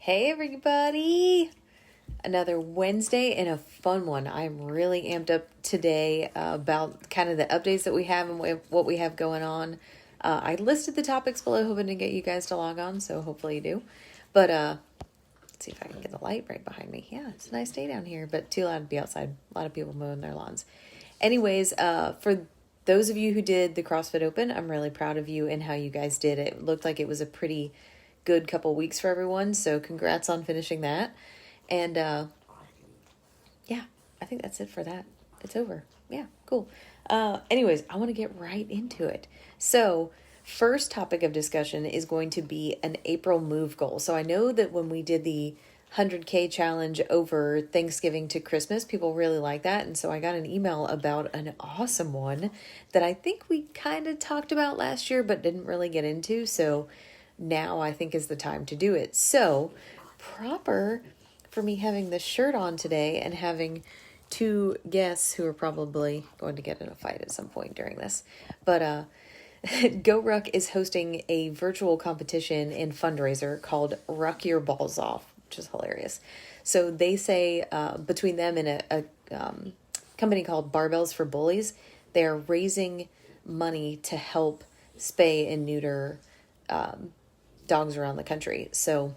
Hey everybody! Another Wednesday and a fun one. I'm really amped up today about kind of the updates that we have and what we have going on. I listed the topics below, hoping to get you guys to log on, so hopefully you do. But let's see if I can get the light right behind me. Yeah, it's a nice day down here, but too loud to be outside. A lot of people mowing their lawns. Anyways, for those of you who did the CrossFit Open, I'm really proud of you and how you guys did it. It looked like it was a pretty good couple weeks for everyone, so congrats on finishing that. And yeah, I think that's it for that. It's over. Yeah, cool. Anyways, I want to get right into it. So, first topic of discussion is going to be an April move goal. So, I know that when we did the 100K challenge over Thanksgiving to Christmas, people really like that. And so I got an email about an awesome one that I think we kind of talked about last year, but didn't really get into. So now I think is the time to do it. So proper for me having this shirt on today and having two guests who are probably going to get in a fight at some point during this. But Go Ruck is hosting a virtual competition in Fundraiser called Ruck Your Balls Off, which is hilarious. So they say between them and a company called Barbells for Bullies, they're raising money to help spay and neuter dogs around the country. So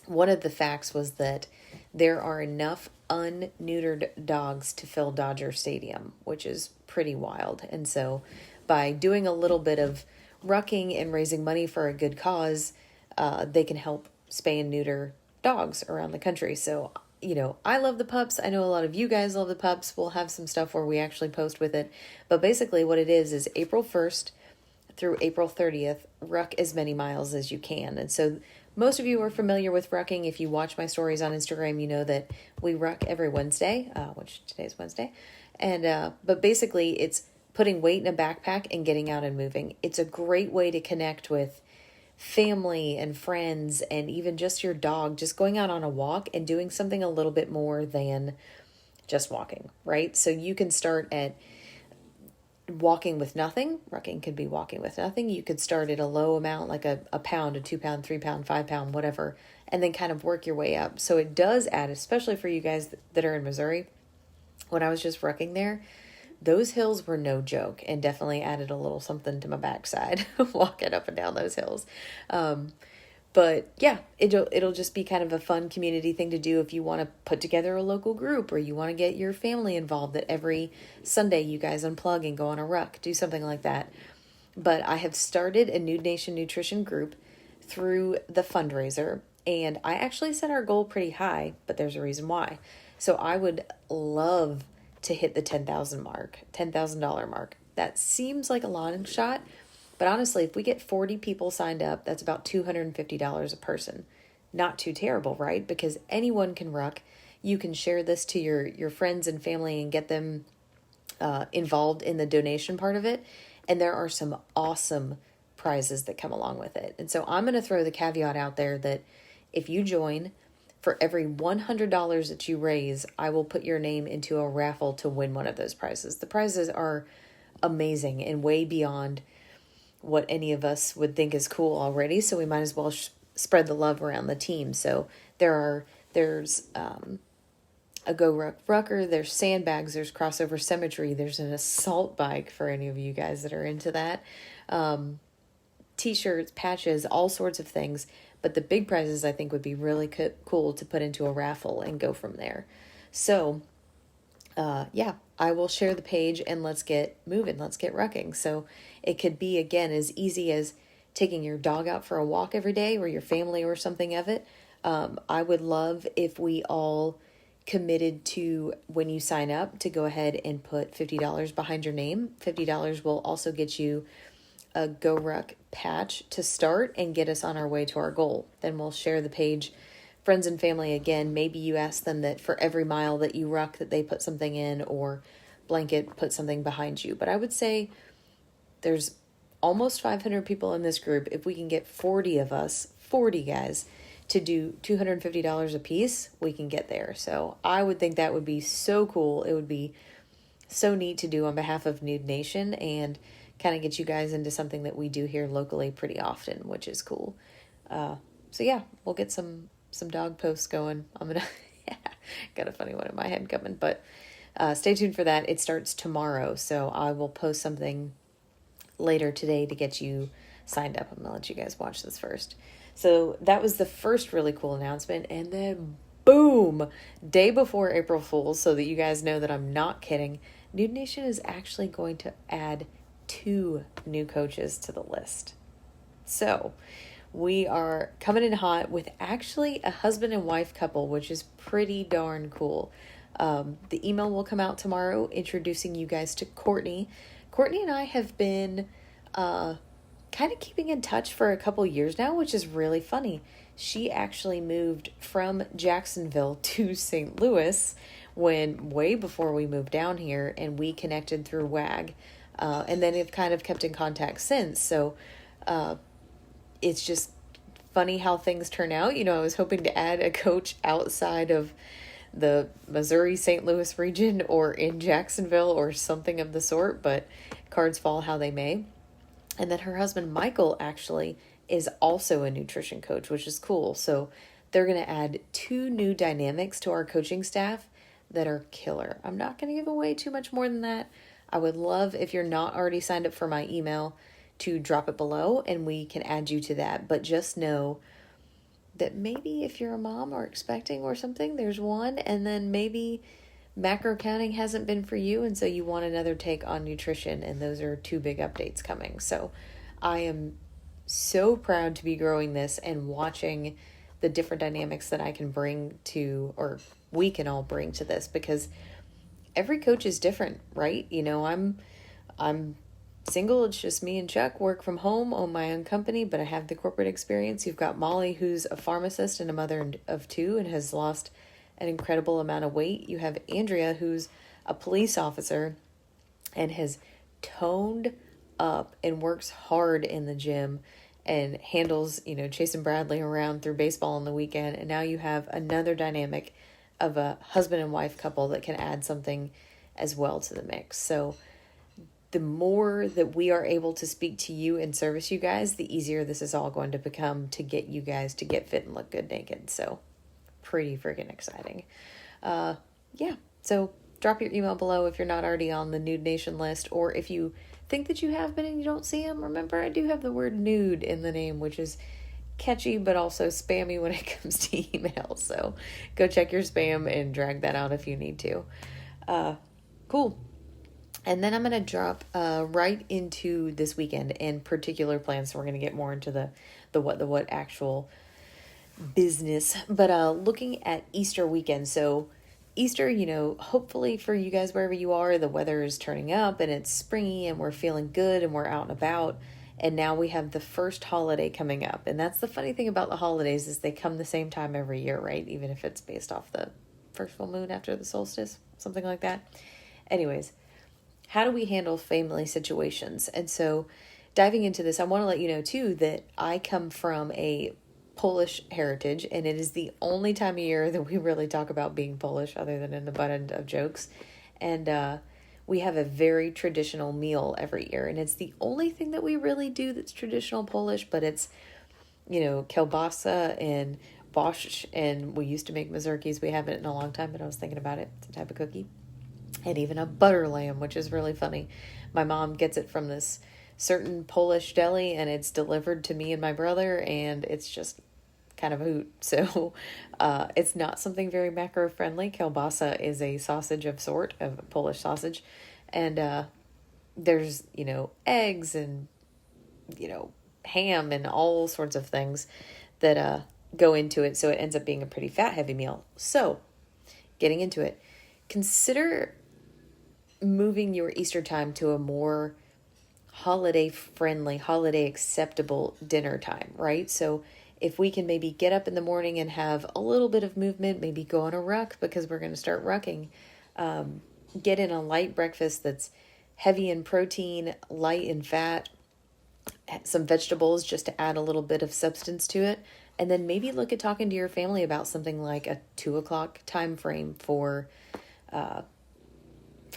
one of the facts was that there are enough unneutered dogs to fill Dodger Stadium, which is pretty wild. And so by doing a little bit of rucking and raising money for a good cause, they can help spay and neuter dogs around the country. So, I love the pups. I know a lot of you guys love the pups. We'll have some stuff where we actually post with it. But basically what it is April 1st through April 30th, ruck as many miles as you can. And so most of you are familiar with rucking. If you watch my stories on Instagram, you know that we ruck every Wednesday, which today's Wednesday. And but basically it's putting weight in a backpack and getting out and moving. It's a great way to connect with family and friends and even just your dog, just going out on a walk and doing something a little bit more than just walking, right? So you can start at walking with nothing. Rucking could be walking with nothing. You could start at a low amount, like a pound, a 2 pound, 3 pound, 5 pound, whatever, and then kind of work your way up. So it does add, especially for you guys that are in Missouri. When I was just rucking there, those hills were no joke and definitely added a little something to my backside walking up and down those hills. But yeah, it'll just be kind of a fun community thing to do if you want to put together a local group or you want to get your family involved, that every Sunday you guys unplug and go on a ruck, do something like that. But I have started a Nude Nation Nutrition group through the fundraiser, and I actually set our goal pretty high, but there's a reason why. So I would love to hit the $10,000 mark. That seems like a long shot, but honestly, if we get 40 people signed up, that's about $250 a person. Not too terrible, right? Because anyone can ruck. You can share this to your friends and family and get them involved in the donation part of it. And there are some awesome prizes that come along with it. And so I'm going to throw the caveat out there that if you join, for every $100 that you raise, I will put your name into a raffle to win one of those prizes. The prizes are amazing and way beyond what any of us would think is cool already, so we might as well spread the love around the team. So there's a Go Ruck Rucker, there's sandbags, there's crossover symmetry, there's an assault bike for any of you guys that are into that, t-shirts, patches, all sorts of things. But the big prizes I think would be really cool to put into a raffle and go from there. So yeah, I will share the page and let's get moving. Let's get rucking. So it could be, again, as easy as taking your dog out for a walk every day or your family or something of it. I would love if we all committed to, when you sign up, to go ahead and put $50 behind your name. $50 will also get you a Go Ruck patch to start and get us on our way to our goal. Then we'll share the page, friends and family. Again, maybe you ask them that for every mile that you ruck that they put something in, or blanket put something behind you. But I would say there's almost 500 people in this group. If we can get 40 of us, 40 guys, to do $250 a piece, we can get there. So I would think that would be so cool. It would be so neat to do on behalf of Nude Nation and kind of get you guys into something that we do here locally pretty often, which is cool. So yeah, we'll get some some dog posts going. I'm gonna got a funny one in my head coming, but stay tuned for that. It starts tomorrow, so I will post something later today to get you signed up. I'm gonna let you guys watch this first. So that was the first really cool announcement, and then boom, day before April Fool's, so that you guys know that I'm not kidding, Nude Nation is actually going to add 2 new coaches to the list. So we are coming in hot with actually a husband and wife couple, which is pretty darn cool. The email will come out tomorrow introducing you guys to Courtney. Courtney and I have been kind of keeping in touch for a couple years now, which is really funny. She actually moved from Jacksonville to St. Louis way before we moved down here, and we connected through WAG, and then have kind of kept in contact since. So it's just funny how things turn out. I was hoping to add a coach outside of the Missouri St. Louis region or in Jacksonville or something of the sort, but cards fall how they may. And then her husband Michael actually is also a nutrition coach, which is cool. So they're going to add 2 new dynamics to our coaching staff that are killer. I'm not going to give away too much more than that. I would love, if you're not already signed up for my email, to drop it below and we can add you to that. But just know that maybe if you're a mom or expecting or something, there's one, and then maybe macro counting hasn't been for you, and so you want another take on nutrition, and those are 2 big updates coming. So I am so proud to be growing this and watching the different dynamics that I can bring to, or we can all bring to this, because every coach is different, right? I'm single. It's just me and Chuck, work from home, own my own company, but I have the corporate experience. You've got Molly, who's a pharmacist and a mother of 2 and has lost an incredible amount of weight. You have Andrea, who's a police officer and has toned up and works hard in the gym and handles, chasing Bradley around through baseball on the weekend. And now you have another dynamic of a husband and wife couple that can add something as well to the mix. So the more that we are able to speak to you and service you guys, the easier this is all going to become to get you guys to get fit and look good naked. So pretty freaking exciting. Yeah. So drop your email below if you're not already on the Nude Nation list, or if you think that you have been and you don't see them. Remember, I do have the word nude in the name, which is catchy but also spammy when it comes to email. So go check your spam and drag that out if you need to. Cool. And then I'm going to drop right into this weekend and particular plans. So we're going to get more into the what actual business. But looking at Easter weekend. So Easter, hopefully for you guys, wherever you are, the weather is turning up and it's springy and we're feeling good and we're out and about. And now we have the first holiday coming up. And that's the funny thing about the holidays, is they come the same time every year, right? Even if it's based off the first full moon after the solstice, something like that. Anyways, how do we handle family situations? And so diving into this, I want to let you know too that I come from a Polish heritage, and it is the only time of year that we really talk about being Polish, other than in the butt end of jokes. And we have a very traditional meal every year, and it's the only thing that we really do that's traditional Polish, but it's, kielbasa and borscht, and we used to make mazurkis. We haven't in a long time, but I was thinking about it. It's a type of cookie. And even a butter lamb, which is really funny. My mom gets it from this certain Polish deli, and it's delivered to me and my brother, and it's just kind of a hoot. So it's not something very macro-friendly. Kielbasa is a sausage of Polish sausage. And there's, eggs and, ham and all sorts of things that go into it. So it ends up being a pretty fat-heavy meal. So getting into it, consider moving your Easter time to a more holiday-friendly, holiday-acceptable dinner time, right? So if we can maybe get up in the morning and have a little bit of movement, maybe go on a ruck, because we're going to start rucking, get in a light breakfast that's heavy in protein, light in fat, some vegetables just to add a little bit of substance to it, and then maybe look at talking to your family about something like a 2:00 time frame for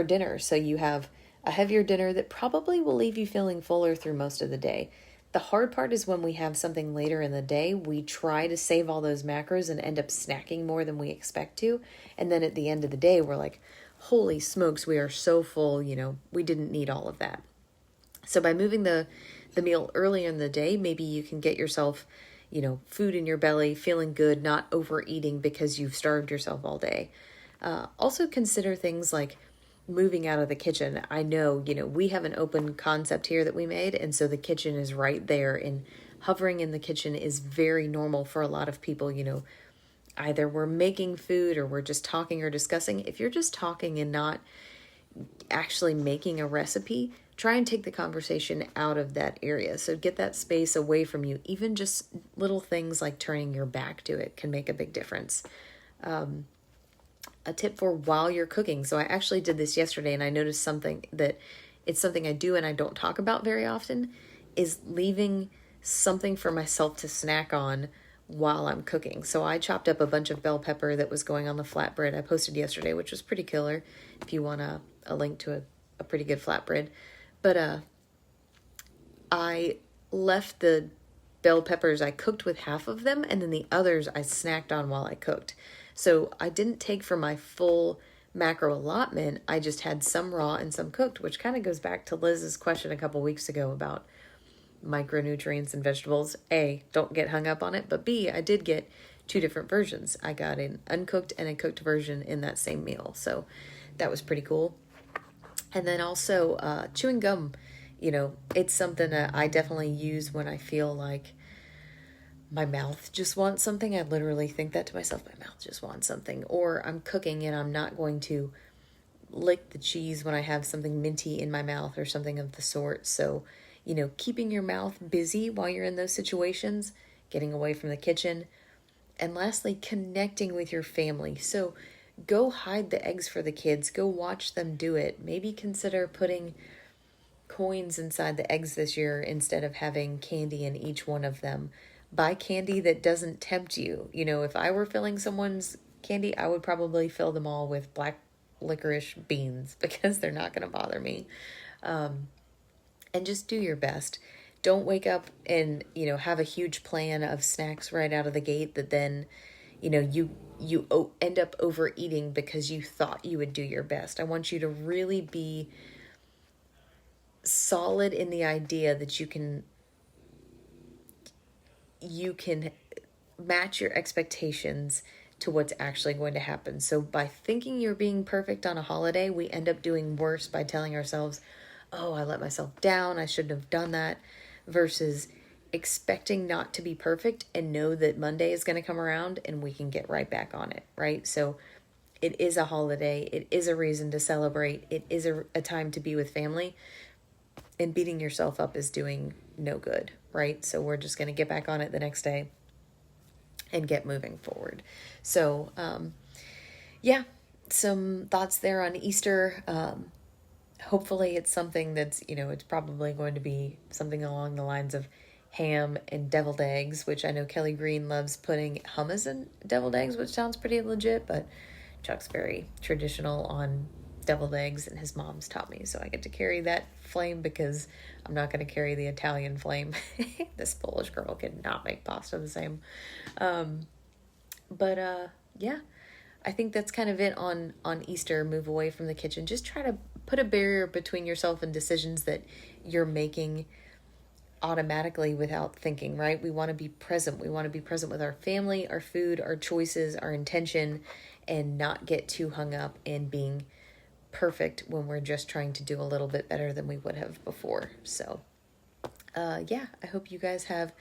dinner. So you have a heavier dinner that probably will leave you feeling fuller through most of the day. The hard part is when we have something later in the day, we try to save all those macros and end up snacking more than we expect to. And then at the end of the day, we're like, holy smokes, we are so full, we didn't need all of that. So by moving the meal earlier in the day, maybe you can get yourself, food in your belly, feeling good, not overeating because you've starved yourself all day. Also consider things like moving out of the kitchen. I know, we have an open concept here that we made, and so the kitchen is right there, and hovering in the kitchen is very normal for a lot of people. Either we're making food or we're just talking or discussing. If you're just talking and not actually making a recipe, try and take the conversation out of that area. So get that space away from you. Even just little things like turning your back to it can make a big difference. A tip for while you're cooking. So I actually did this yesterday, and I noticed something that it's something I do and I don't talk about very often, is leaving something for myself to snack on while I'm cooking. So I chopped up a bunch of bell pepper that was going on the flatbread I posted yesterday, which was pretty killer if you want a link to a pretty good flatbread. But I left the bell peppers, I cooked with half of them, and then the others I snacked on while I cooked. So I didn't take for my full macro allotment. I just had some raw and some cooked, which kind of goes back to Liz's question a couple weeks ago about micronutrients and vegetables. A, don't get hung up on it, but B, I did get two different versions. I got an uncooked and a cooked version in that same meal. So that was pretty cool. And then also chewing gum, it's something that I definitely use when I feel like my mouth just wants something. I literally think that to myself, my mouth just wants something. Or I'm cooking and I'm not going to lick the cheese when I have something minty in my mouth or something of the sort. So, keeping your mouth busy while you're in those situations, getting away from the kitchen. And lastly, connecting with your family. So go hide the eggs for the kids. Go watch them do it. Maybe consider putting coins inside the eggs this year instead of having candy in each one of them. Buy candy that doesn't tempt you. If I were filling someone's candy, I would probably fill them all with black licorice beans because they're not going to bother me. And just do your best. Don't wake up and, have a huge plan of snacks right out of the gate that then, you end up overeating because you thought you would do your best. I want you to really be solid in the idea that you can match your expectations to what's actually going to happen. So by thinking you're being perfect on a holiday, we end up doing worse by telling ourselves, oh, I let myself down, I shouldn't have done that, versus expecting not to be perfect and know that Monday is going to come around and we can get right back on it, right? So it is a holiday. It is a reason to celebrate. It is a time to be with family. And beating yourself up is doing no good, right? So we're just going to get back on it the next day and get moving forward. So, some thoughts there on Easter. Hopefully it's something that's, it's probably going to be something along the lines of ham and deviled eggs, which I know Kelly Green loves putting hummus in deviled eggs, which sounds pretty legit, but Chuck's very traditional on deviled eggs, and his mom's taught me, so I get to carry that flame because I'm not going to carry the Italian flame. This Polish girl could not make pasta the same. Yeah, I think that's kind of it on Easter. Move away from the kitchen. Just try to put a barrier between yourself and decisions that you're making automatically without thinking, right? We want to be present. We want to be present with our family, our food, our choices, our intention, and not get too hung up in being perfect when we're just trying to do a little bit better than we would have before. So, I hope you guys have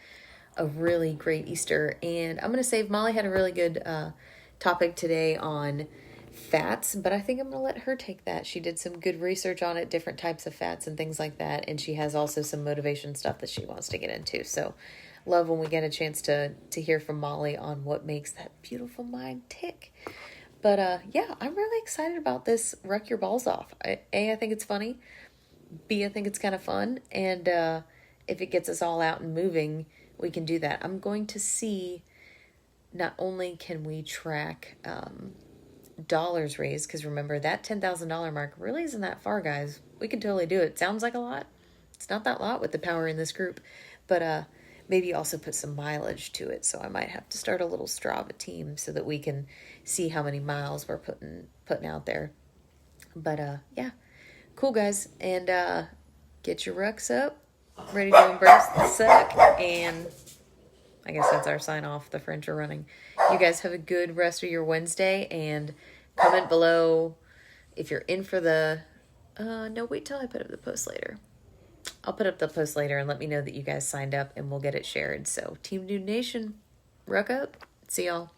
a really great Easter. And I'm going to save, Molly had a really good topic today on fats, but I think I'm going to let her take that. She did some good research on it, different types of fats and things like that. And she has also some motivation stuff that she wants to get into. So love when we get a chance to hear from Molly on what makes that beautiful mind tick. But I'm really excited about this Wreck Your Balls Off. I think it's funny. B, I think it's kind of fun. And if it gets us all out and moving, we can do that. I'm going to see, not only can we track dollars raised, because remember, that $10,000 mark really isn't that far, guys. We can totally do it. Sounds like a lot. It's not that lot with the power in this group. But maybe also put some mileage to it. So I might have to start a little Strava team so that we can see how many miles we're putting out there. But yeah, cool guys, and get your rucks up, ready to embrace the suck, and I guess that's our sign off. The French are running. You guys have a good rest of your Wednesday, and comment below if you're in for the. No, wait till I put up the post later. I'll put up the post later and let me know that you guys signed up, and we'll get it shared. So, Team Dude Nation, ruck up. See y'all.